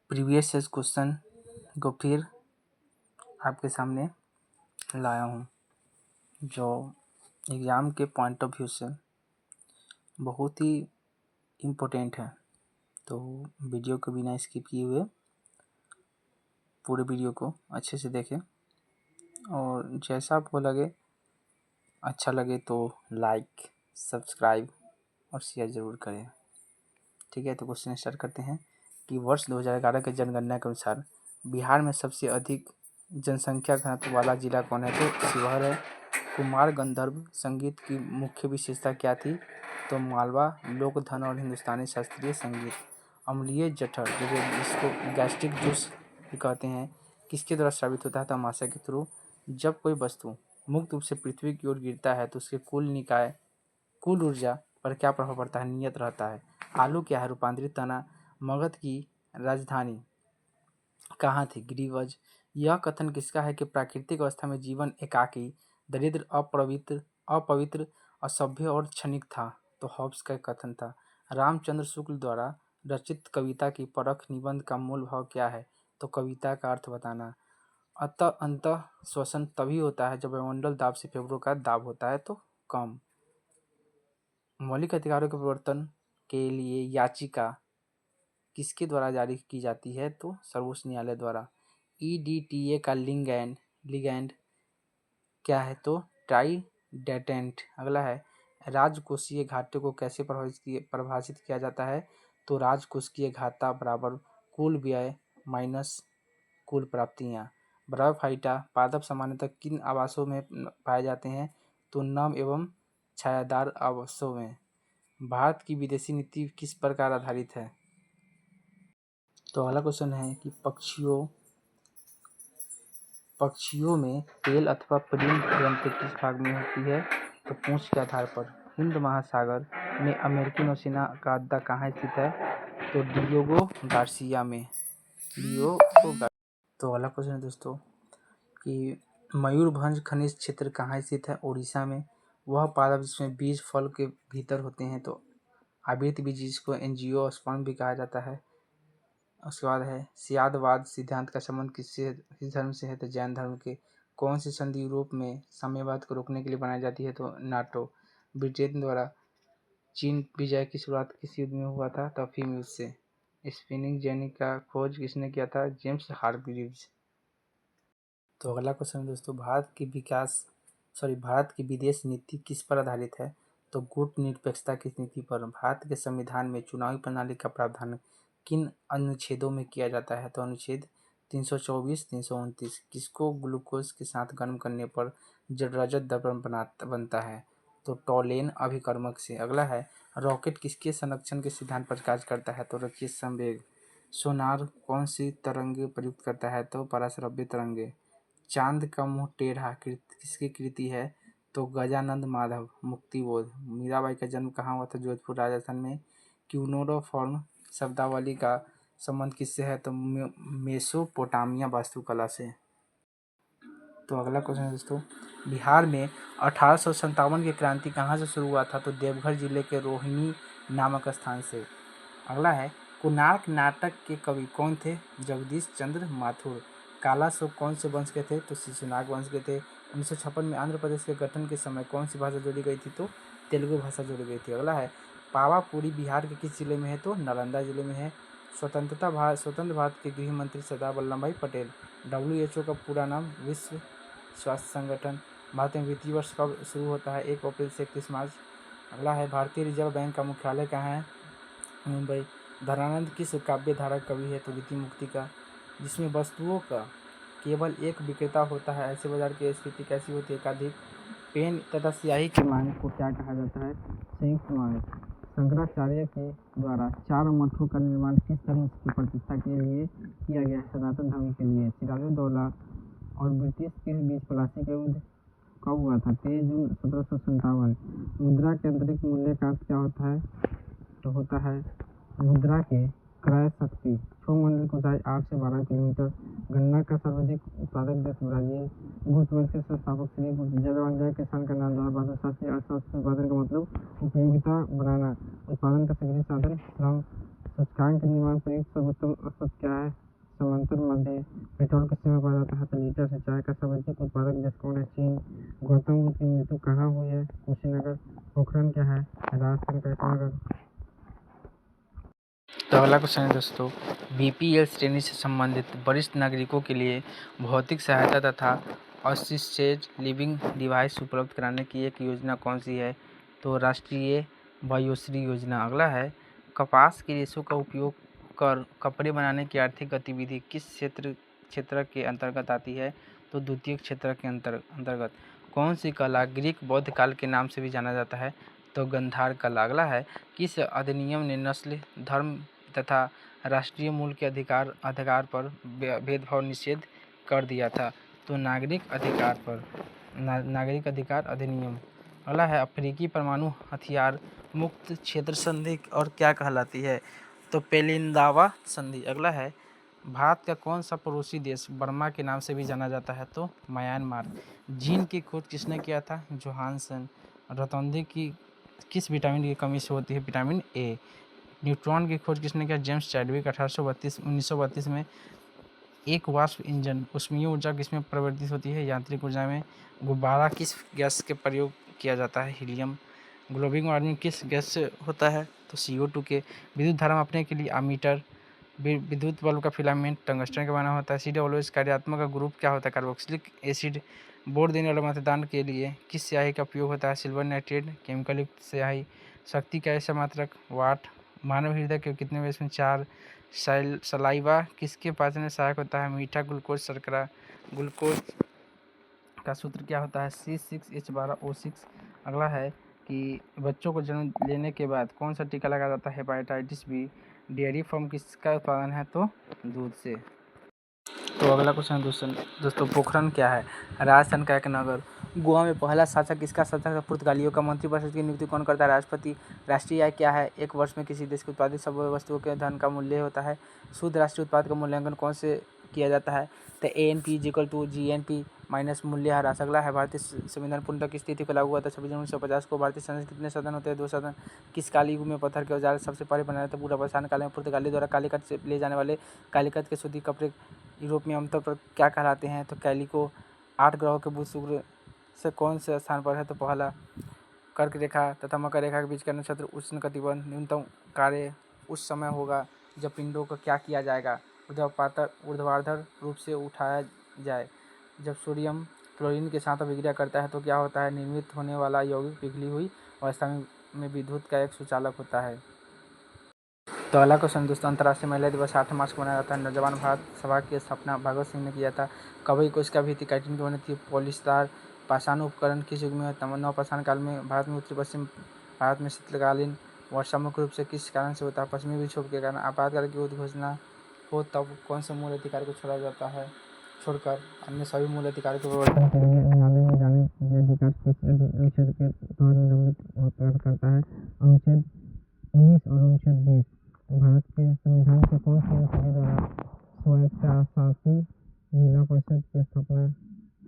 Previous question को फिर आपके सामने लाया हूँ, जो एग्ज़ाम के पॉइंट ऑफ व्यू से बहुत ही इम्पोर्टेंट है। तो वीडियो को बिना स्किप किए हुए पूरे वीडियो को अच्छे से देखें, और जैसा आपको लगे अच्छा लगे तो लाइक, सब्सक्राइब और शेयर ज़रूर करें। ठीक है, तो क्वेश्चन स्टार्ट करते हैं कि वर्ष 2011 के जनगणना के अनुसार बिहार में सबसे अधिक जनसंख्या घनत्व वाला जिला कौन है? तो शिवहर है। कुमार गंधर्व संगीत की मुख्य विशेषता क्या थी? तो मालवा, लोक धन और हिंदुस्तानी शास्त्रीय संगीत। अम्लीय जठर, जिसको गैस्ट्रिक जूस भी कहते हैं, किसके द्वारा स्रावित होता है? तो अमाशय के थ्रू। जब कोई वस्तु मुक्त रूप से पृथ्वी की ओर गिरता है तो उसके कुल ऊर्जा पर क्या प्रभाव पड़ता है? नियत रहता है। आलू क्या है? रूपांतरित तना। मगध की राजधानी कहाँ थी? गिरिवज। यह कथन किसका है कि प्राकृतिक अवस्था में जीवन एकाकी, दरिद्र, अपवित्र, असभ्य और क्षणिक था? तो हॉब्स का कथन था। रामचंद्र शुक्ल द्वारा रचित कविता की परख निबंध का मूल भाव क्या है? तो कविता का अर्थ बताना। अंतः श्वसन तभी होता है जब वायुमंडल दाब से फेफड़ों का दाब होता है तो कम। मौलिक अधिकारों के परिवर्तन के लिए याचिका किसके द्वारा जारी की जाती है? तो सर्वोच्च न्यायालय द्वारा। ईडीटीए का लिगैंड क्या है? तो ट्राइडेंटेंट। अगला है, राजकोषीय घाटे को कैसे परिभाषित किया जाता है? तो राजकोषीय घाटा बराबर कुल व्यय माइनस कुल प्राप्तियाँ। ब्रायोफाइटा पादप सामान्यतः किन आवासों में पाए जाते हैं? तो नम एवं छायादार आवासों में। भारत की विदेशी नीति किस प्रकार आधारित है? तो अगला क्वेश्चन है कि पक्षियों में तेल अथवा प्रीण ग्रंथि किस भाग में होती है? तो पूंछ के आधार पर। हिंद महासागर में अमेरिकी नौसेना का अड्डा कहाँ स्थित है? तो डियोगो गार्सिया में। तो अगला क्वेश्चन है दोस्तों कि मयूरभंज खनिज क्षेत्र कहाँ स्थित है? उड़ीसा में। वह पादप जिसमें बीज फल के भीतर होते हैं तो आवृत बीज, जिसको एंजियोस्पर्म भी कहा जाता है। उसके बाद है सियादवाद सिद्धांत का संबंध किस धर्म से है? तो जैन धर्म के। कौन सी संधि यूरोप में साम्यवाद को रोकने के लिए बनाई जाती है? तो नाटो। ब्रिटेन द्वारा चीन विजय की शुरुआत किस युद्ध में हुआ था? तो अफीम युद्ध से। स्पिनिंग जेनी का खोज किसने किया था? James Hargreaves. तो अगला क्वेश्चन दोस्तों, भारत की विदेश नीति किस पर आधारित है? तो गुटनिरपेक्षता की नीति पर। भारत के संविधान में चुनावी प्रणाली का प्रावधान किन अनुच्छेदों में किया जाता है? तो अनुच्छेद 324, 329। किसको ग्लूकोज के साथ गर्म करने पर रजत दर्पण बनता है? तो टॉलेन अभिकर्मक से। अगला है, रॉकेट किसके संरक्षण के सिद्धांत पर कार्य करता है? तो रकेश संवेग। सोनार कौन सी तरंगे प्रयुक्त करता है? तो पराश्रव्य तरंगे। चांद का मुंह टेढ़ा किसकी कृति है? तो गजानंद माधव। मुक्तिबोध। मीराबाई का जन्म कहाँ हुआ था? जोधपुर राजस्थान में। क्यूनोरोफॉर्म शब्दावली का संबंध किससे है? तो मेसोपोटामिया वास्तुकला से। तो अगला क्वेश्चन है दोस्तों, बिहार में 1857 की क्रांति कहाँ से शुरू हुआ था? तो देवघर जिले के रोहिणी नामक स्थान से। अगला है, कोणार्क नाटक के कवि कौन थे? जगदीश चंद्र माथुर। काला शोक कौन से वंश के थे? तो शिशुनाग वंश के थे। 1956 में आंध्र प्रदेश के गठन के समय कौन सी भाषा जोड़ी गई थी? तो तेलुगु भाषा जोड़ी गई थी। अगला है, पावापुरी बिहार के किस जिले में है? तो नालंदा जिले में है। स्वतंत्र भारत के गृह मंत्री सरदार वल्लभ भाई पटेल। WHO का पूरा नाम विश्व स्वास्थ्य संगठन। भारत में वित्तीय वर्ष कब शुरू होता है? 1 अप्रैल से 31 मार्च। अगला है, भारतीय रिजर्व बैंक का मुख्यालय कहाँ है? मुंबई। धनानंद किस काव्य धारा कवि है? तो रीति मुक्ति का। जिसमें वस्तुओं का केवल एक विक्रेता होता है, ऐसे बाजार की स्थिति कैसी होती है? एकाधिक। पेन तथा स्याही की मांग को क्या कहा जाता है? संयुक्त मांग। शंकराचार्य के द्वारा 4 मठों का निर्माण किस धर्म की प्रतिष्ठा के लिए किया गया? सनातन धर्म के लिए। सिराजुद्दौला और ब्रिटिश के बीच प्लासी का युद्ध कब हुआ था? 23 जून 1757। मुद्रा के आंतरिक मूल्य का अर्थ क्या होता है? तो होता है मुद्रा के क्रय शक्ति। छौमंडल की ऊंचाई 8 से 12 किलोमीटर। गन्ना का सर्वाधिक उत्पादक देश ब्राजील। गुप्त वंश के संस्थापक श्रीगुप्त। जय किसान का नाम लाल बहादुर शास्त्री। अर्थशास्त्र उत्पादन का मतलब उपयोगिता बनाना। उत्पादन का सक्रिय साधन श्रम। सूचकांक के निर्माण पर एक सर्वोत्तम औसत क्या है? समांतर मध्य। पेट्रोल किस समय पाया जाता है? तो लीटर से। चाय का सर्वाधिक उत्पादक देश कौन है? चीन। गौतम बुद्ध की मृत्यु कहाँ हुई है? कुशीनगर। पोखरण क्या है? राजस्थान का एक नगर। तो अगला क्वेश्चन है दोस्तों, बीपीएल श्रेणी से संबंधित वरिष्ठ नागरिकों के लिए भौतिक सहायता तथा असिस्टेड लिविंग डिवाइस उपलब्ध कराने की एक योजना कौन सी है? तो राष्ट्रीय वयोश्री योजना। अगला है, कपास के रेशों का उपयोग कर कपड़े बनाने की आर्थिक गतिविधि किस क्षेत्र के अंतर्गत आती है? तो द्वितीय क्षेत्र के अंतर्गत। कौन सी कला ग्रीक बौद्ध काल के नाम से भी जाना जाता है? तो गंधार कला। अगला है, किस अधिनियम ने नस्ल, धर्म तथा राष्ट्रीय मूल के अधिकार पर भेदभाव निषेध कर दिया था? तो नागरिक अधिकार अधिनियम। अगला है, अफ्रीकी परमाणु हथियार मुक्त क्षेत्र संधि और क्या कहलाती है? तो पेलिंदावा संधि। अगला है, भारत का कौन सा पड़ोसी देश बर्मा के नाम से भी जाना जाता है? तो म्यांमार। जीन की खोज किसने किया था? जोहानसन। रतौंधी की किस विटामिन की कमी से होती है? Vitamin A. न्यूट्रॉन की खोज किसने किया? James Chadwick. 1932 में। एक वाष्प इंजन ऊष्मीय ऊर्जा किसमें परिवर्तित होती है? यांत्रिक ऊर्जा में। गुब्बारा किस गैस के प्रयोग किया जाता है? हीलियम। ग्लोबल वार्मिंग किस गैस से होता है? तो CO2 के। विद्युत धारा मापने के लिए अमीटर। विद्युत बल्ब का फिलामेंट टंगस्टन का बना होता है। CWS कार्यात्मक का ग्रुप क्या होता है? Carboxylic acid. वोट देने वाले मतदान के लिए किस स्याही का उपयोग होता है? Silver nitrate. केमिकल युक्त स्याही। शक्ति का ऐसा मात्रक? वाट। मानव हृदय के कितने वेश में? 4। सलाइवा किसके पाचन में सहायक होता है? मीठा। ग्लूकोज शर्करा। ग्लूकोज का सूत्र क्या होता है? C6H12O6। अगला है कि बच्चों को जन्म लेने के बाद कौन सा टीका लगाया जाता है? Hepatitis B. डेयरी फार्म किसका उत्पादन है? तो दूध से। तो अगला क्वेश्चन दोस्तों, पोखरण क्या है? राजस्थान का एक नगर। गोवा में पहला शासक किसका शासक है? पुर्तगालियों का। मंत्रिपरिषद की नियुक्ति कौन करता है? राष्ट्रपति। राष्ट्रीय आय क्या है? एक वर्ष में किसी देश के उत्पादित सब वस्तुओं के धन का मूल्य होता है। शुद्ध राष्ट्रीय उत्पाद का मूल्यांकन कौन से किया जाता है? तो ANP = GNP माइनस मूल्य ह्रास। अगला है, भारतीय संविधान पूर्णतः किस तिथि को लागू हुआ था? 26 जनवरी 1950 को। भारतीय संसद कितने सदन होते हैं? 2 सदन। किस काल युग में पत्थर के औजार सबसे पहले बनाया था? पूरा पाषाण काल में। पुर्तगाली द्वारा कालीकट से ले जाने वाले कालीकट के सूती कपड़े यूरोप में आमतौर पर क्या कहलाते हैं? तो कैलिको। 8 ग्रहों के बुध शुक्र से कौन से स्थान पर है? तो पहला। कर्क रेखा तथा मकर रेखा के बीच का नक्षत्र उष्णकटिबंध। न्यूनतम कार्य उस समय होगा जब पिंडों का क्या किया जाएगा? ऊर्ध्वाधर रूप से उठाया जाए। जब सोडियम क्लोरीन के साथ अभिक्रिया करता है तो क्या होता है? निर्मित होने वाला यौगिक पिघली हुई अवस्था में विद्युत का एक सुचालक होता है। तो अगला क्वेश्चन दोस्तों, अंतर्राष्ट्रीय महिला दिवस 8 मार्च को मनाया जाता है। नौजवान भारत सभा की स्थापना भगत सिंह ने किया था। कवई को इसका भीति काइटिन की बनी थी। पॉलीस्टार पाषाण उपकरण किस युग में होता है? नवपाषाण काल में। भारत में उत्तरी पश्चिम भारत में शीतकालीन वर्षा मुख्य रूप से किस कारण से होता है? पश्चिमी विक्षोभ के कारण। आपातकाल की घोषणा हो तब कौन से मूल अधिकार को छोड़ा जाता है? छोड़कर अन्य सभी मूल अधिकारों के प्रवर्तन के लिए न्यायालय में जाने ये अधिकार किस अनुच्छेद के तहत निलंबित करता है? अनुच्छेद 19 और अनुच्छेद 20। भारत के संविधान के कौन सी अनुसूची द्वारा स्वायत्तशासी जिला परिषद की स्थापना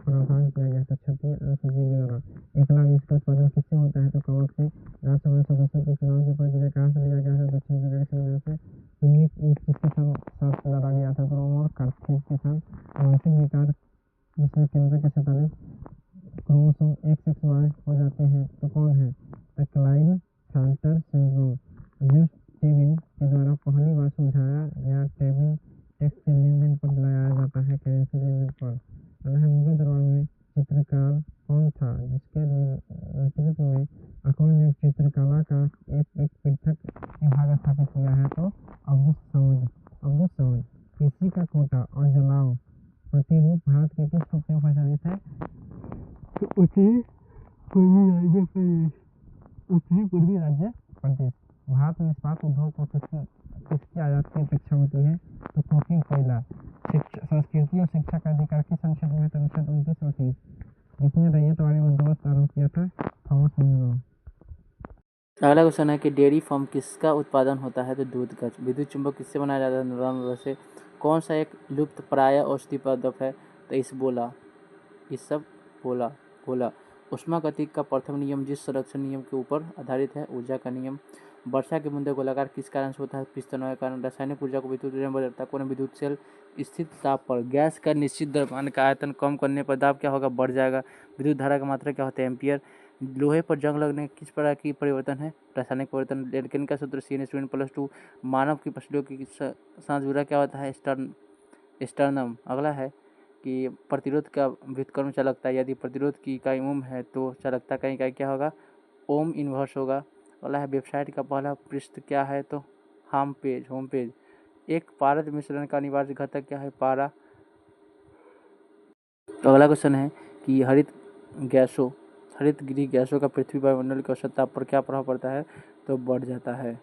प्रावधान किया गया था? 36 अनुसूची द्वारा। एकलव्य इसका उत्पादन किससे होता है? तो कवक से। राज्यसभा सदस्यों के चुनाव की प्रक्रिया कहाँ से लिया गया था? दक्षिण अफ्रीका के संविधान से। यूनिक युद्ध किसके साथ लड़ा गया था? तो रोम और कार्थेज के साथ। मानसिक विकार जिसमें केंद्र के 47 क्रोमोसोम XXY हो जाते हैं तो कौन है? तो क्लाइन-फैल्टर सिंड्रोम। जेम्स टेबिन के द्वारा पहली बार सुझाया गया टेबिन टैक्स के लेन-देन पर लगाया जाता है? करेंसी लेन-देन पर। मुगल दरबार में चित्रकार कौन था जिसके नेतृत्व में अकबर ने चित्रकला का एक पृथक विभाग स्थापित किया है? तो अब्दुस समद। कृषि का कोटा और जलाओ प्रतिरूप भारत के किस रूप में प्रचलित है? उत्तरी पूर्वी राज्य प्रदेश। भारत में इस्पात उद्योग को किसकी आयात की अपेक्षा होती है? तो कोकिंग कोयला। संस्कृति और शिक्षा का अधिकार किस अनुच्छेद में है? तो अनुच्छेद 29 और 30। जिसने रैयतवाड़ी बंदोबस्त आरंभ किया था? Thomas Munro. अगला क्वेश्चन है कि डेयरी फार्म किसका उत्पादन होता है? तो दूध का। विद्युत चुंबक किससे बनाया जाता है? नरम से। कौन सा एक लुप्त प्राय औषधि पदार्थ है? तो इसबगोला। ऊष्मागतिकी का प्रथम नियम जिस संरक्षण नियम के ऊपर आधारित है? ऊर्जा का नियम। वर्षा की बूंदे गोलाकार किस कारण से होता है? पिस्टनों के कारण। रासायनिक ऊर्जा को विद्युत ऊर्जा में बदलता है कौन? विद्युत सेल। स्थित ताप पर गैस का निश्चित द्रव्यमान का आयतन कम करने पर दाब क्या होगा? बढ़ जाएगा। विद्युत धारा की मात्रा क्या होता है? एम्पियर। लोहे पर जंग लगने किस प्रकार की परिवर्तन है? रासायनिक परिवर्तन। लेकिन का सूत्र CN+2। मानव की पसलियों के साथ जुड़ा क्या होता है? स्टर्नम। अगला है कि प्रतिरोध का व्युत्क्रम चालकता। यदि प्रतिरोध की इकाई ओम है तो चालकता का इकाई क्या होगा? ओम इनवर्स होगा। अगला है वेबसाइट का पहला पृष्ठ क्या है? तो होम पेज। एक पारद मिश्रण का अनिवार्य घटक क्या है? पारा। तो अगला क्वेश्चन है कि हरित गृह गैसों का पृथ्वी वायुमंडल के औसत ताप पर क्या प्रभाव पड़ता है? तो बढ़ जाता है।